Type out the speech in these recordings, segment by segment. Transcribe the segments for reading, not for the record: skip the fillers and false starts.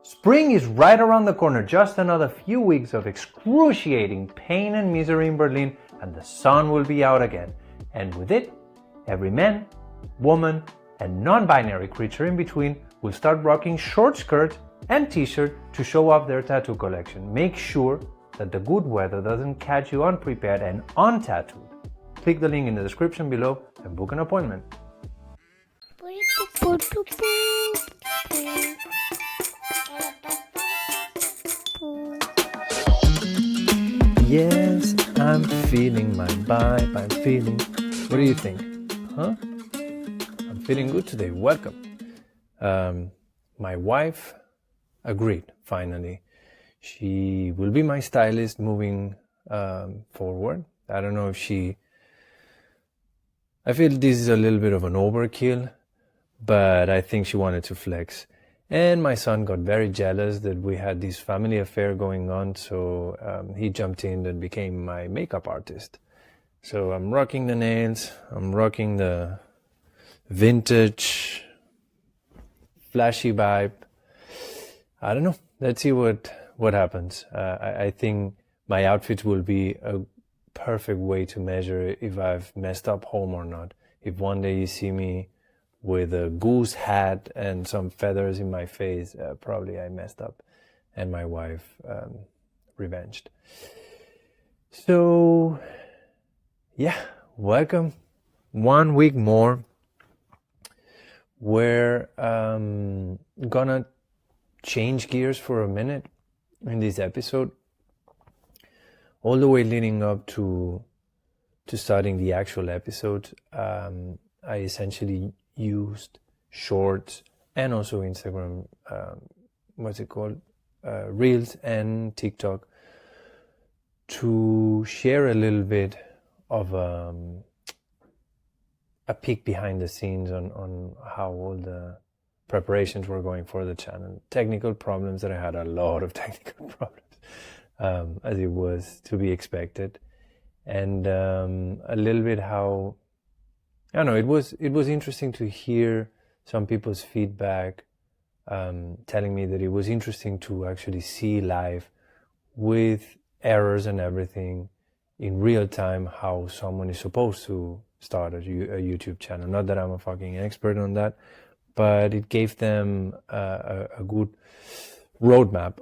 Spring is right around the corner, just another few weeks of excruciating pain and misery in Berlin, and the sun will be out again. And with it, every man, woman, and non-binary creature in between will start rocking short skirts and t-shirts to show off their tattoo collection. Make sure that the good weather doesn't catch you unprepared and untattooed. Click the link in the description below and book an appointment. Yes, I'm feeling my vibe, I'm feeling... What do you think? Huh? I'm feeling good today, welcome. My wife agreed, finally. She will be my stylist moving forward. I don't know if she... I feel this is a little bit of an overkill, but I think she wanted to flex. And my son got very jealous that we had this family affair going on, so he jumped in and became my makeup artist. So I'm rocking the nails, I'm rocking the vintage, flashy vibe. I don't know, let's see what happens. I think my outfit will be a perfect way to measure if I've messed up home or not. If one day you see me with a goose hat and some feathers in my face, probably I messed up and my wife revenged. So yeah, welcome. 1 week more. We're gonna change gears for a minute in this episode, all the way leading up to starting the actual episode. I essentially used shorts and also Instagram, Reels and TikTok to share a little bit of a peek behind the scenes on how all the preparations were going for the channel. Technical problems, that I had a lot of technical problems, as it was to be expected. And a little bit how, I don't know, it was interesting to hear some people's feedback, telling me that it was interesting to actually see live with errors and everything in real time how someone is supposed to start a YouTube channel. Not that I'm a fucking expert on that, but it gave them a good roadmap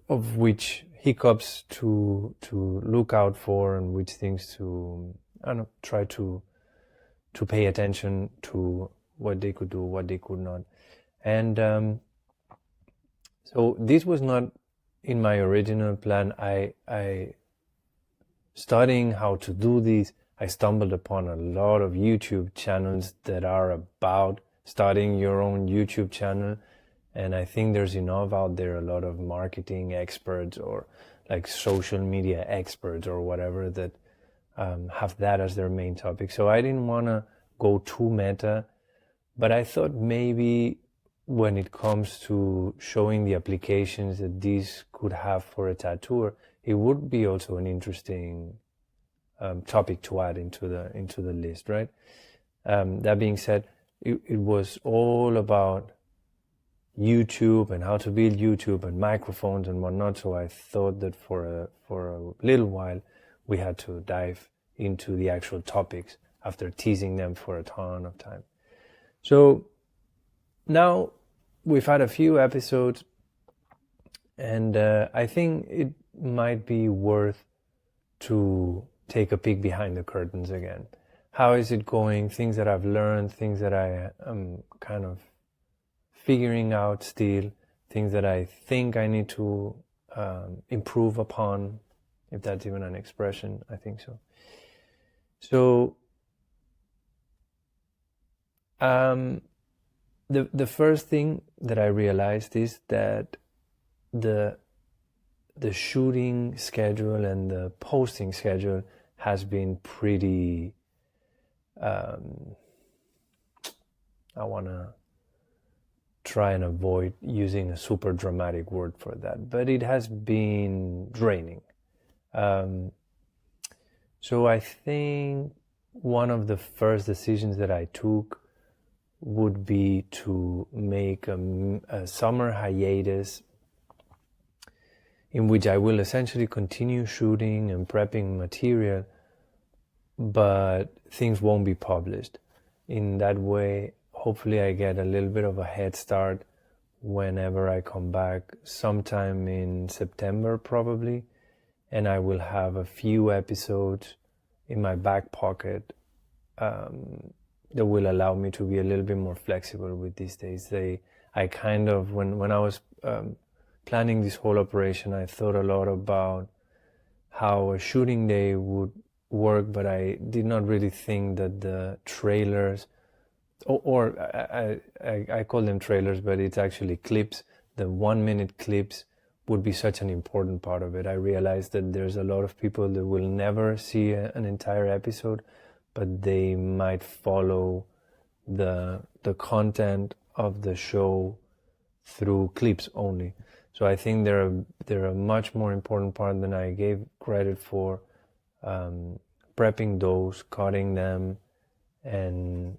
of which hiccups to look out for and which things to, I don't know, try to pay attention to, what they could do, what they could not. And so this was not in my original plan. I studying how to do this, I stumbled upon a lot of YouTube channels that are about starting your own YouTube channel. And I think there's enough out there, a lot of marketing experts or like social media experts or whatever that have that as their main topic. So I didn't want to go too meta, but I thought maybe when it comes to showing the applications that these could have for a tattooer, it would be also an interesting topic to add into the list, right? That being said, it was all about YouTube and how to build YouTube and microphones and whatnot. So I thought that for a little while we had to dive into the actual topics after teasing them for a ton of time. So now we've had a few episodes, and I think it might be worth to take a peek behind the curtains again. How is it going? Things that I've learned, things that I am kind of figuring out still, things that I think I need to improve upon, if that's even an expression. I think so. So the first thing that I realized is that the shooting schedule and the posting schedule has been pretty, I want to try and avoid using a super dramatic word for that, but it has been draining. So I think one of the first decisions that I took would be to make a summer hiatus in which I will essentially continue shooting and prepping material, but things won't be published. In that way, hopefully I get a little bit of a head start whenever I come back, sometime in September probably, and I will have a few episodes in my back pocket that will allow me to be a little bit more flexible with these days. I kind of, when I was planning this whole operation, I thought a lot about how a shooting day would work, but I did not really think that the trailers, or I call them trailers, but it's actually clips, the 1 minute clips would be such an important part of it. I realized that there's a lot of people that will never see an entire episode, but they might follow the content of the show through clips only. So I think they're a much more important part than I gave credit for. Prepping those, cutting them, and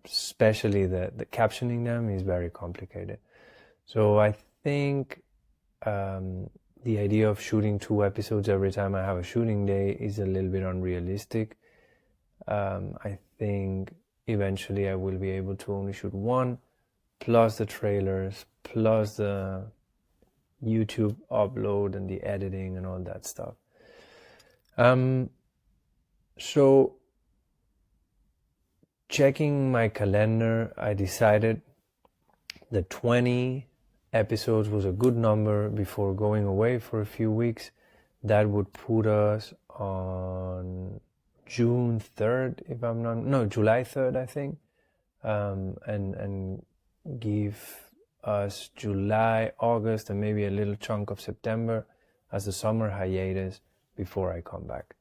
especially the captioning them is very complicated. So I think the idea of shooting 2 episodes every time I have a shooting day is a little bit unrealistic. I think eventually I will be able to only shoot 1, plus the trailers, plus the YouTube upload and the editing and all that stuff. So checking my calendar, I decided that 20 episodes was a good number before going away for a few weeks. That would put us on June 3rd, if I'm not, no, July 3rd, I think, and give us July, August, and maybe a little chunk of September as the summer hiatus before I come back.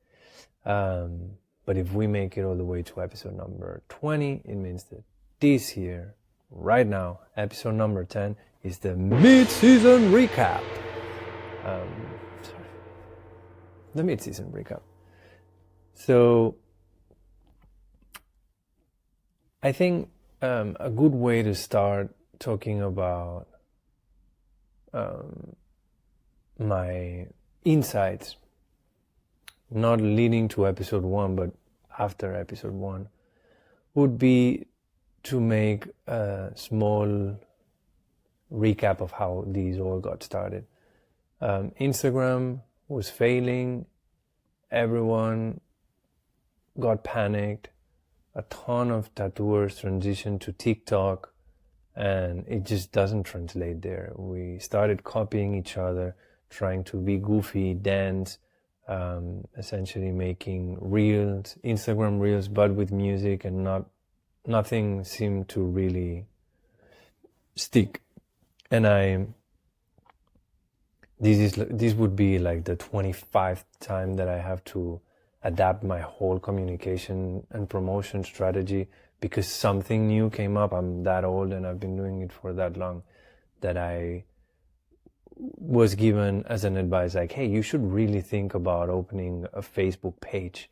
But if we make it all the way to episode number 20, it means that this year, right now, episode number 10 is the mid-season recap. The mid-season recap. So I think a good way to start talking about my insights, not leading to episode 1, but after episode 1, would be to make a small recap of how these all got started. Instagram was failing. Everyone got panicked. A ton of tattooers transitioned to TikTok, and it just doesn't translate there. We started copying each other, trying to be goofy, dance, essentially making reels, Instagram reels, but with music, and nothing seemed to really stick. And this would be like the 25th time that I have to adapt my whole communication and promotion strategy because something new came up. I'm that old and I've been doing it for that long that I was given as an advice, like, hey, you should really think about opening a Facebook page.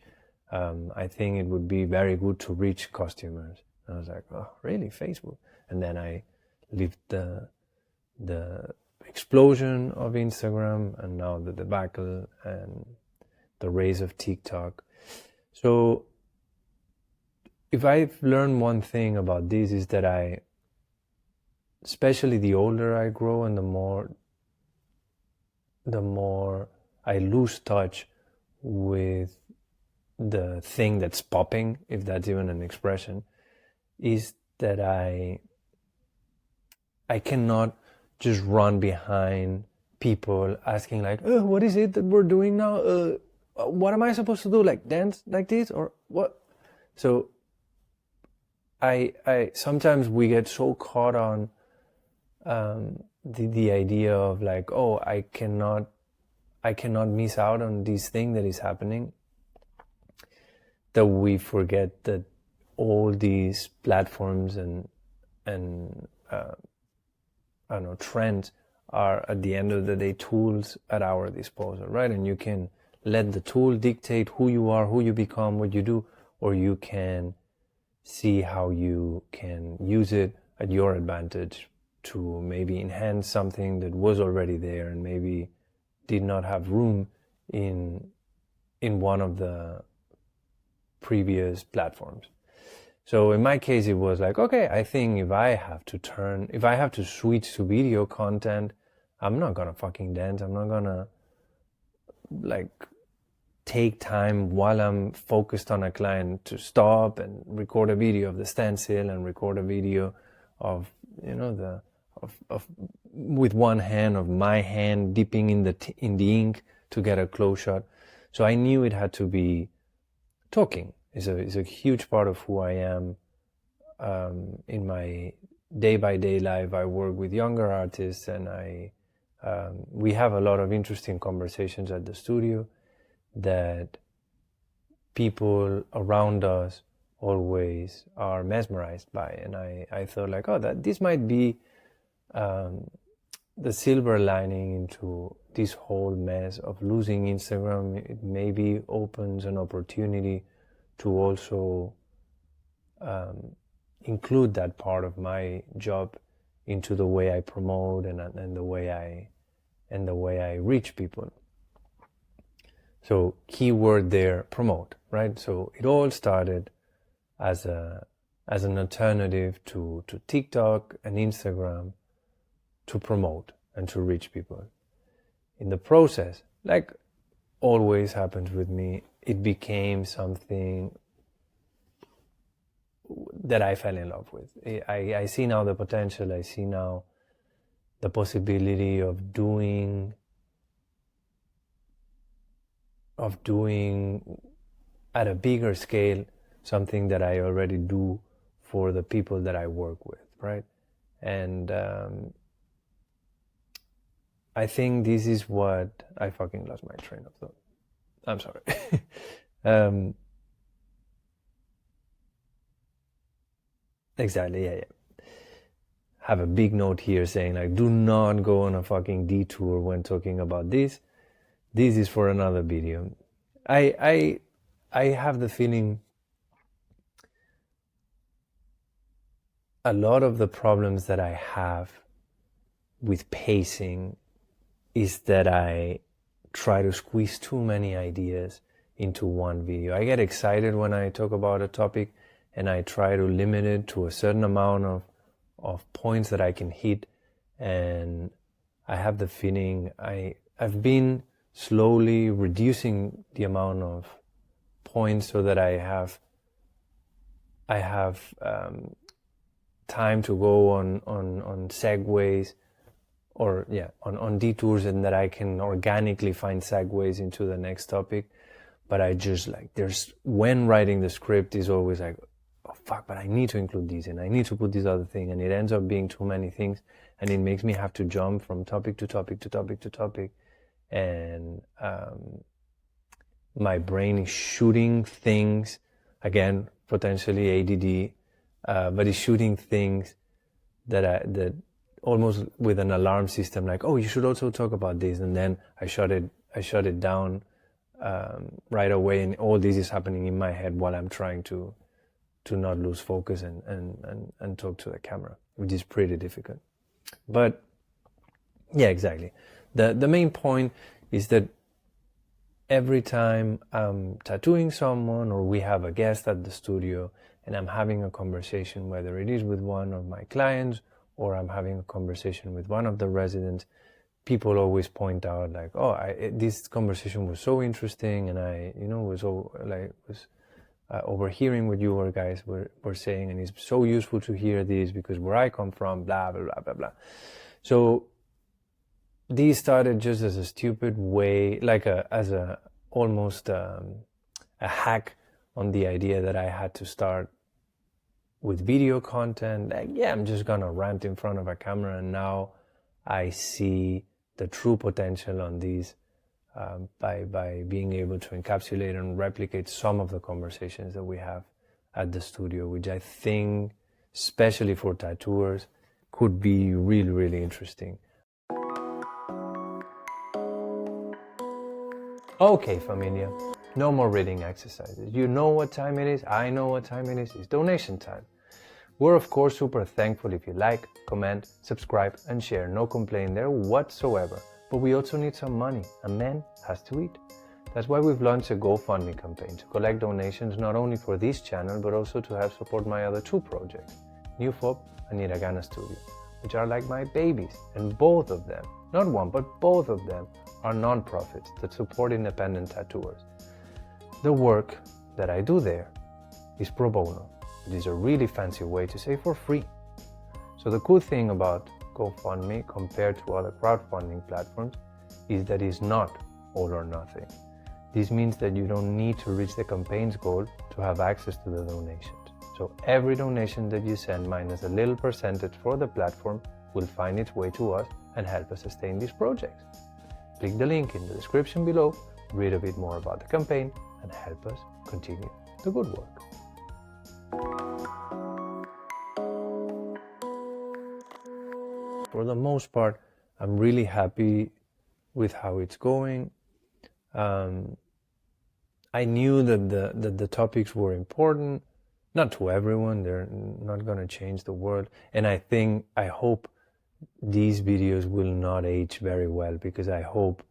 I think it would be very good to reach customers. And I was like, oh, really, Facebook? And then I lived the explosion of Instagram and now the debacle and the rise of TikTok. So if I've learned one thing about this is that especially the older I grow and the more I lose touch with the thing that's popping, if that's even an expression, is that I cannot just run behind people asking like, oh, what is it that we're doing now? What am I supposed to do? Like dance like this or what? So I sometimes we get so caught on the idea of like, oh, I cannot miss out on this thing that is happening, that we forget that all these platforms and I don't know, trends are at the end of the day tools at our disposal, right? And you can let the tool dictate who you are, who you become, what you do, or you can see how you can use it at your advantage to maybe enhance something that was already there and maybe did not have room in one of the previous platforms. So in my case, it was like, okay, I think if I have to switch to video content, I'm not gonna fucking dance. I'm not gonna like take time while I'm focused on a client to stop and record a video of the standstill and record a video of, you know, of with one hand, of my hand dipping in the ink to get a close shot. So I knew it had to be talking. Is a huge part of who I am. In my day-by-day life, I work with younger artists, and we have a lot of interesting conversations at the studio that people around us always are mesmerized by. And I thought like, oh, this might be the silver lining into this whole mess of losing Instagram. It maybe opens an opportunity to also include that part of my job into the way I promote and the way I reach people. So keyword there, promote, right? So it all started as an alternative to TikTok and Instagram to promote and to reach people. In the process, like always happens with me, it became something that I fell in love with. I see now the potential. I see now the possibility of doing at a bigger scale something that I already do for the people that I work with, right? And I think this is what I fucking lost my train of thought. I'm sorry. Exactly, yeah. Have a big note here saying like, do not go on a fucking detour when talking about this. This is for another video. I have the feeling a lot of the problems that I have with pacing is that I try to squeeze too many ideas into one video. I get excited when I talk about a topic, and I try to limit it to a certain amount of points that I can hit. And I have the feeling I've been slowly reducing the amount of points so that I have time to go on segues or on detours, and that I can organically find segues into the next topic. But I just like, when writing the script is always like, oh fuck, but I need to include these and I need to put this other thing, and it ends up being too many things, and it makes me have to jump from topic to topic to topic to topic, and my brain is shooting things, again, potentially ADD, but it's shooting things that almost with an alarm system, like, oh, you should also talk about this, and then I shut it down right away, and all this is happening in my head while I'm trying to not lose focus and talk to the camera, which is pretty difficult. But yeah, exactly. The main point is that every time I'm tattooing someone or we have a guest at the studio and I'm having a conversation, whether it is with one of my clients or I'm having a conversation with one of the residents, people always point out like, oh, this conversation was so interesting, and I, was overhearing what you guys were saying, and it's so useful to hear this because where I come from, blah, blah, blah, blah, blah. So these started just as a stupid way, like almost a hack on the idea that I had to start with video content. Like, yeah, I'm just gonna rant in front of a camera, and now I see the true potential on these by being able to encapsulate and replicate some of the conversations that we have at the studio, which I think, especially for tattooers, could be really, really interesting. Okay, familia, no more reading exercises. You know what time it is, I know what time it is. It's donation time. We're of course super thankful if you like, comment, subscribe and share. No complaint there whatsoever. But we also need some money. A man has to eat. That's why we've launched a GoFundMe campaign to collect donations not only for this channel but also to help support my other two projects, New Fob and Hiragana Studio, which are like my babies. And both of them, not one but both of them, are non-profits that support independent tattooers. The work that I do there is pro bono. It is a really fancy way to say for free. So the cool thing about GoFundMe compared to other crowdfunding platforms is that it's not all or nothing. This means that you don't need to reach the campaign's goal to have access to the donations. So every donation that you send minus a little percentage for the platform will find its way to us and help us sustain these projects. Click the link in the description below, read a bit more about the campaign and help us continue the good work. For the most part, I'm really happy with how it's going. I knew that the topics were important, not to everyone, they're not going to change the world. And I hope these videos will not age very well, because I hope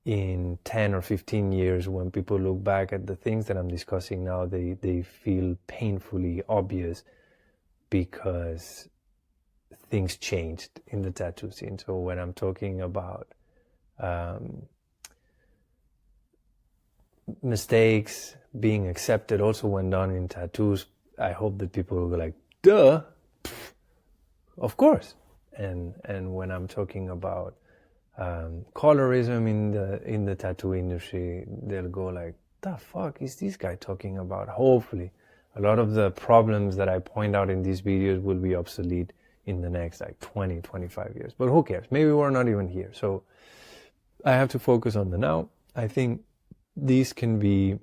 in 10 or 15 years when people look back at the things that I'm discussing now, they feel painfully obvious because things changed in the tattoo scene. So when I'm talking about mistakes being accepted also when done in tattoos, I hope that people will go like, duh, of course. And when I'm talking about colorism in the tattoo industry, they'll go like, the fuck is this guy talking about? Hopefully a lot of the problems that I point out in these videos will be obsolete in the next like 20-25 years, but who cares? Maybe we're not even here. So I have to focus on the now. I think these can be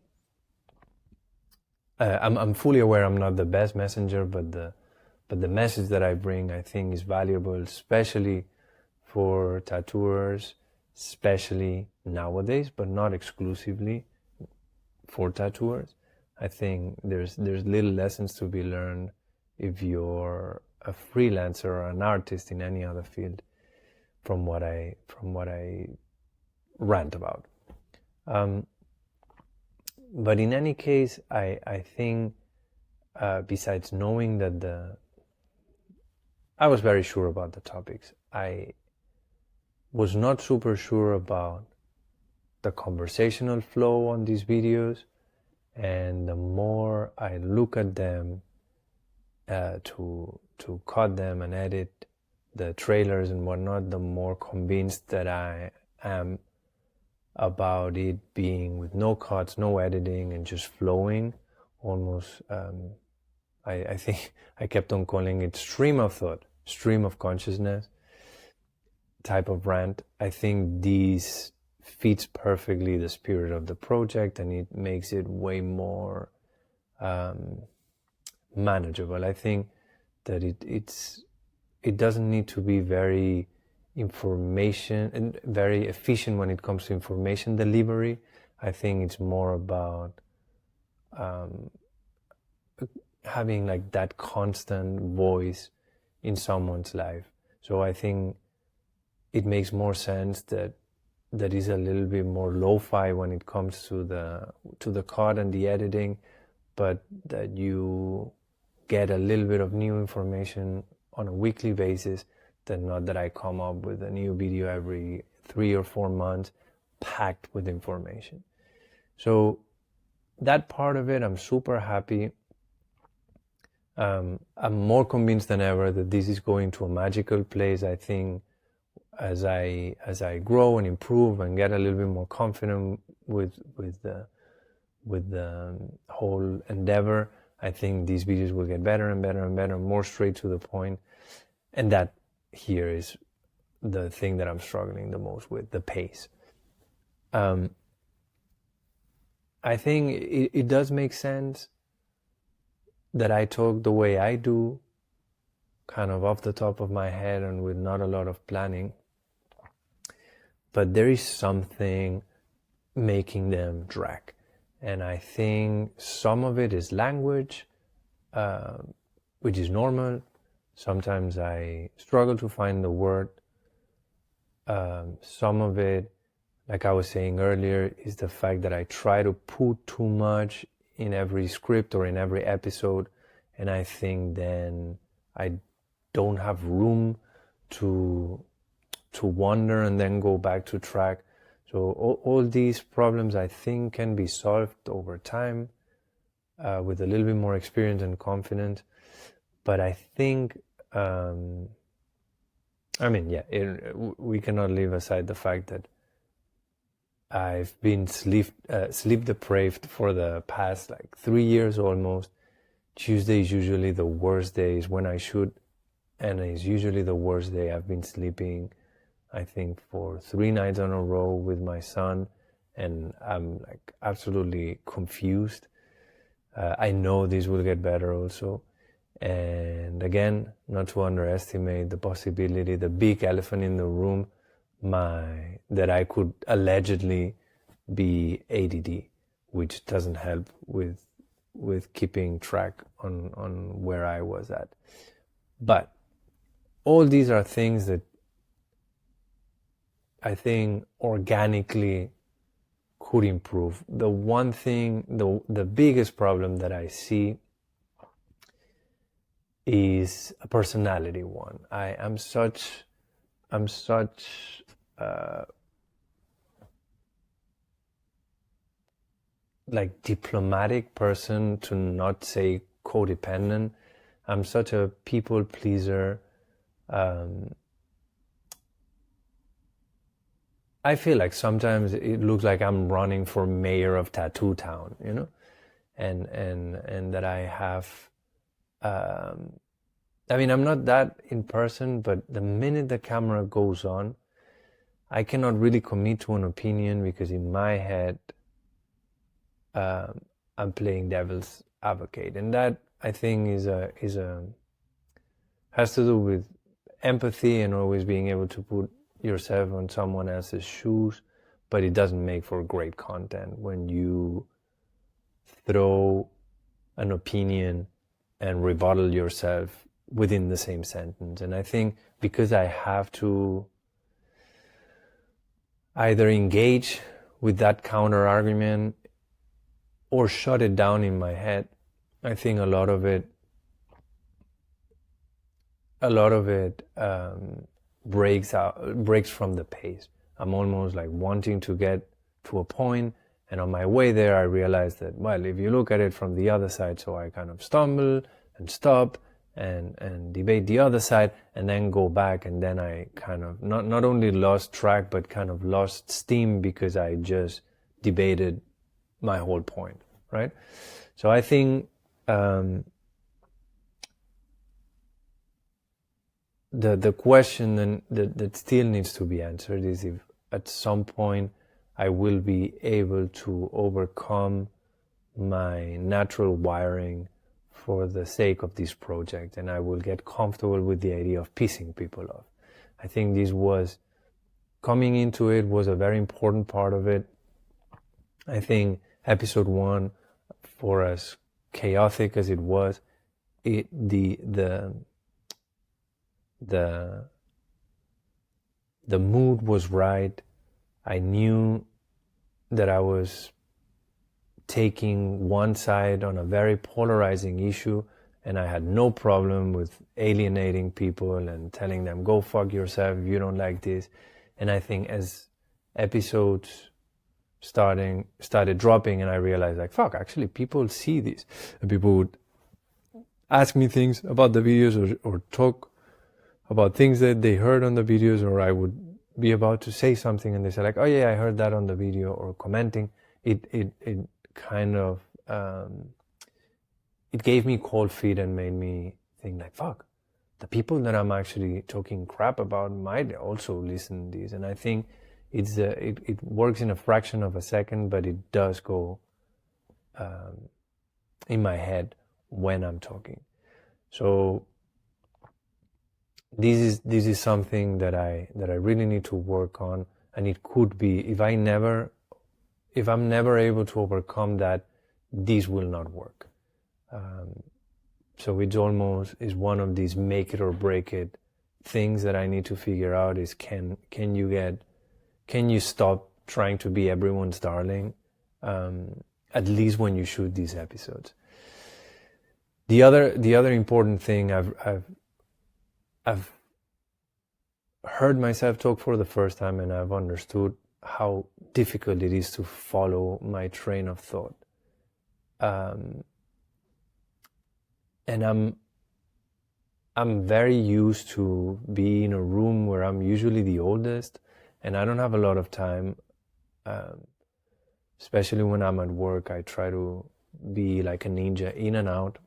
I'm fully aware I'm not the best messenger, but the message that I bring, I think, is valuable, especially for tattooers, especially nowadays, but not exclusively for tattooers. I think there's little lessons to be learned if you're a freelancer or an artist in any other field from what I rant about. But in any case, I think besides knowing that I was very sure about the topics, I was not super sure about the conversational flow on these videos, and the more I look at them to cut them and edit the trailers and whatnot, the more convinced that I am about it being with no cuts, no editing, and just flowing almost. I think I kept on calling it stream of thought, stream of consciousness type of rant. I think these fits perfectly the spirit of the project, and it makes it way more manageable. I think that it doesn't need to be very information and very efficient when it comes to information delivery. I think it's more about having like that constant voice in someone's life. So I think it makes more sense that is a little bit more lo-fi when it comes to the cut and the editing, but that you get a little bit of new information on a weekly basis, than not that I come up with a new video every 3 or 4 months packed with information. So that part of it, I'm super happy. I'm more convinced than ever that this is going to a magical place. I think as I grow and improve and get a little bit more confident with the whole endeavor, I think these videos will get better and better and better, more straight to the point. And that here is the thing that I'm struggling the most with, the pace. I think it does make sense that I talk the way I do, kind of off the top of my head and with not a lot of planning. But there is something making them drag. And I think some of it is language, which is normal. Sometimes I struggle to find the word. Some of it, like I was saying earlier, is the fact that I try to put too much in every script or in every episode, and I think then I don't have room to wander and then go back to track. So all these problems, I think, can be solved over time with a little bit more experience and confidence. But I think, we cannot leave aside the fact that I've been sleep deprived for the past 3 years almost. Tuesday is usually the worst days when I should, and it's usually the worst day. I've been sleeping, I think, for 3 nights on a row with my son, and I'm absolutely confused. I know this will get better also. And again, not to underestimate the possibility, the big elephant in the room, that I could allegedly be ADD, which doesn't help with keeping track on where I was at. But all these are things that I think organically could improve. The one thing, the biggest problem that I see is a personality one. I'm such diplomatic person, to not say codependent. I'm such a people pleaser. I feel like sometimes it looks like I'm running for mayor of Tattoo Town, and that I have. I'm not that in person, but the minute the camera goes on, I cannot really commit to an opinion because in my head, I'm playing devil's advocate, and that I think has to do with empathy and always being able to put yourself on someone else's shoes, but it doesn't make for great content when you throw an opinion and rebuttal yourself within the same sentence. And I think because I have to either engage with that counter argument or shut it down in my head, I think a lot of it breaks from the pace. I'm almost wanting to get to a point, and on my way there I realized that, well, if you look at it from the other side, so I kind of stumble and stop and debate the other side and then go back, and then I kind of not only lost track but kind of lost steam because I just debated my whole point, right? So I think the question that still needs to be answered is if at some point I will be able to overcome my natural wiring for the sake of this project, and I will get comfortable with the idea of pissing people off. I think coming into it was a very important part of it. I think episode 1, for as chaotic as it was, the mood was right. I knew that I was taking one side on a very polarizing issue, and I had no problem with alienating people and telling them, go fuck yourself if you don't like this. And I think as episodes started dropping, and I realized fuck, actually people see this, and people would ask me things about the videos or talk about things that they heard on the videos, or I would be about to say something and they say oh yeah, I heard that on the video, or commenting. It kind of it gave me cold feet and made me think fuck, the people that I'm actually talking crap about might also listen to these. And I think it works in a fraction of a second, but it does go in my head when I'm talking. So this is something that I really need to work on, and it could be if I'm never able to overcome that, this will not work. So it's almost is one of these make it or break it things that I need to figure out is can you stop trying to be everyone's darling, at least when you shoot these episodes. The other important thing I've heard myself talk for the first time, and I've understood how difficult it is to follow my train of thought. And I'm very used to be in a room where I'm usually the oldest, and I don't have a lot of time. Especially when I'm at work, I try to be like a ninja, in and out.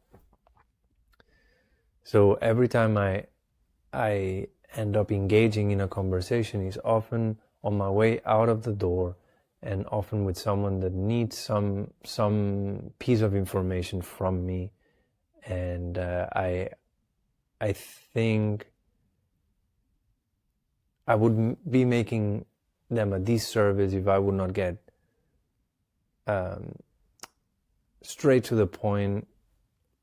So every time I end up engaging in a conversation is often on my way out of the door, and often with someone that needs some piece of information from me, and I think I would be making them a disservice if I would not get straight to the point.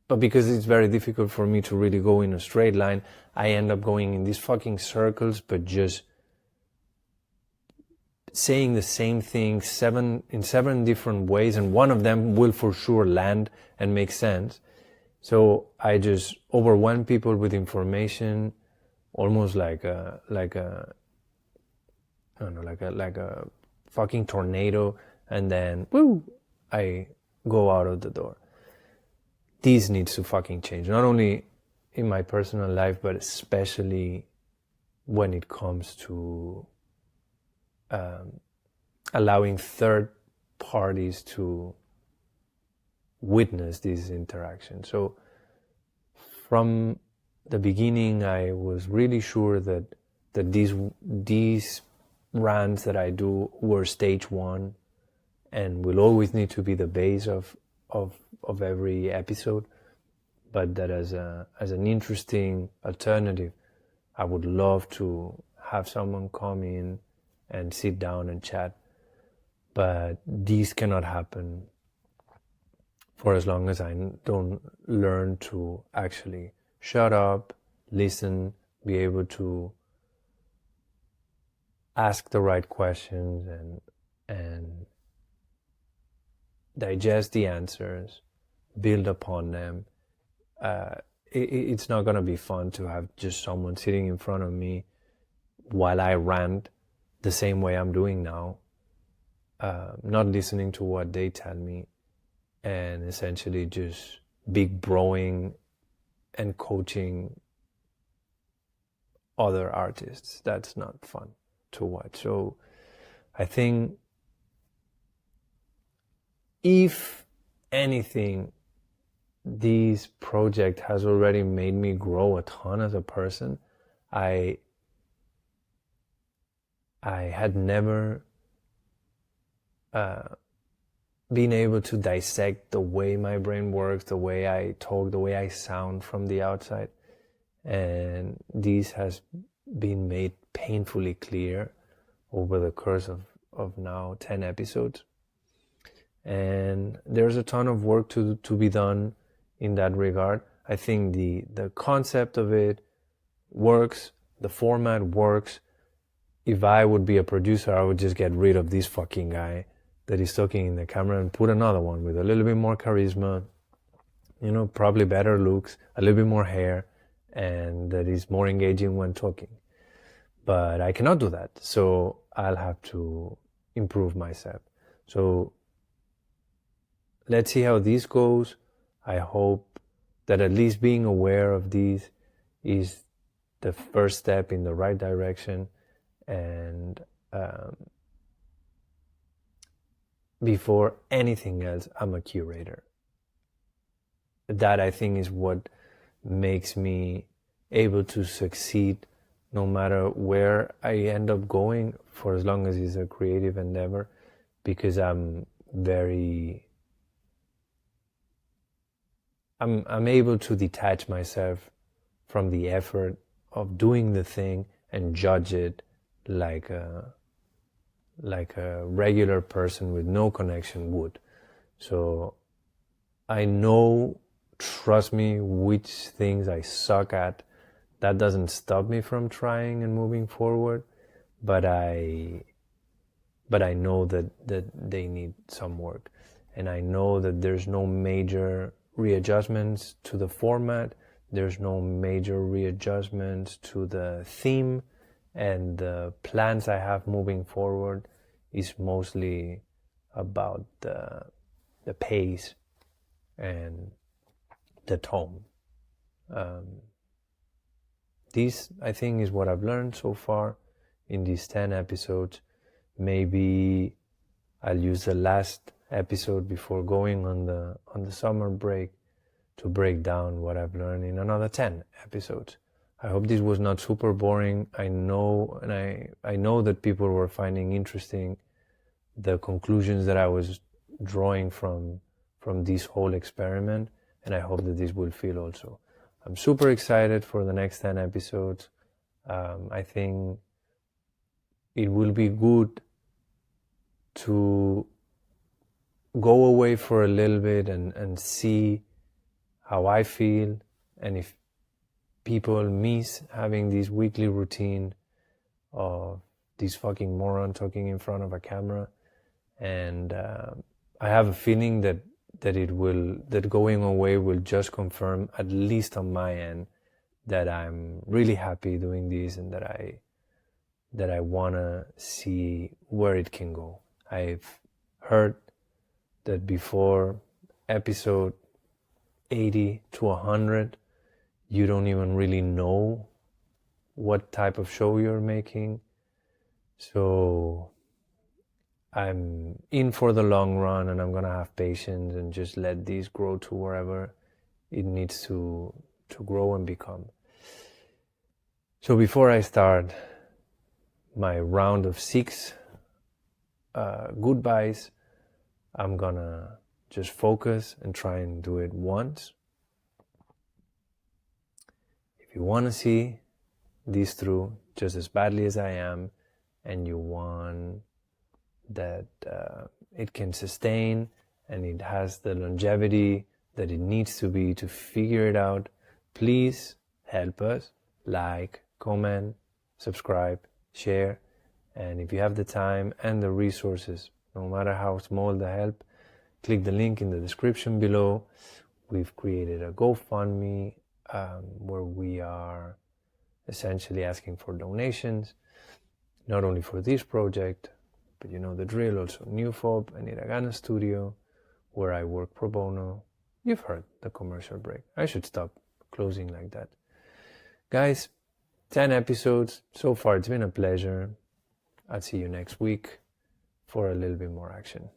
But because it's very difficult for me to really go in a straight line, I end up going in these fucking circles, but just saying the same thing in seven different ways, and one of them will for sure land and make sense. So I just overwhelm people with information, almost like a fucking tornado, and then woo, I go out of the door. This needs to fucking change, not only in my personal life, but especially when it comes to allowing third parties to witness this interaction. So from the beginning, I was really sure that these rants that I do were stage one, and will always need to be the base of every episode, but that as an interesting alternative, I would love to have someone come in and sit down and chat. But these cannot happen for as long as I don't learn to actually shut up, listen, be able to ask the right questions and digest the answers, build upon them. It's not going to be fun to have just someone sitting in front of me while I rant the same way I'm doing now, not listening to what they tell me, and essentially just big broing and coaching other artists. That's not fun to watch. So I think if anything, this project has already made me grow a ton as a person. I had never been able to dissect the way my brain works, the way I talk, the way I sound from the outside. And this has been made painfully clear over the course of now 10 episodes. And there's a ton of work to be done in that regard. I think the concept of it works, the format works. If I would be a producer, I would just get rid of this fucking guy that is talking in the camera and put another one with a little bit more charisma, probably better looks, a little bit more hair, and that is more engaging when talking. But I cannot do that, so I'll have to improve myself. So let's see how this goes. I hope that at least being aware of these is the first step in the right direction. And before anything else, I'm a curator. That, I think, is what makes me able to succeed no matter where I end up going, for as long as it's a creative endeavor, because I'm able to detach myself from the effort of doing the thing and judge it like a regular person with no connection would. So I know trust me which things I suck at. That doesn't stop me from trying and moving forward, but I know that they need some work, and I know that there's no major readjustments to the format, there's no major readjustments to the theme, and the plans I have moving forward is mostly about the pace and the tone. This, I think, is what I've learned so far in these 10 episodes. Maybe I'll use the last episode before going on the summer break to break down what I've learned in another 10 episodes. I hope this was not super boring. I know, and I know that people were finding interesting the conclusions that I was drawing from this whole experiment, and I hope that this will feel also. I'm super excited for the next 10 episodes. I think it will be good to go away for a little bit and see how I feel, and if people miss having this weekly routine of this fucking moron talking in front of a camera. And I have a feeling that going away will just confirm, at least on my end, that I'm really happy doing this, and that I wanna see where it can go. I've heard that before episode 80 to 100, you don't even really know what type of show you're making. So I'm in for the long run, and I'm gonna have patience and just let these grow to wherever it needs to grow and become. So before I start my round of 6 goodbyes, I'm gonna just focus and try and do it once. If you want to see this through just as badly as I am, and you want that it can sustain and it has the longevity that it needs to be to figure it out, please help us. Like, comment, subscribe, share, and if you have the time and the resources, no matter how small the help, click the link in the description below. We've created a GoFundMe where we are essentially asking for donations, not only for this project, but you know the drill, also Newfob and Iragana Studio, where I work pro bono. You've heard the commercial break. I should stop closing like that. Guys, 10 episodes. So far, it's been a pleasure. I'll see you next week for a little bit more action.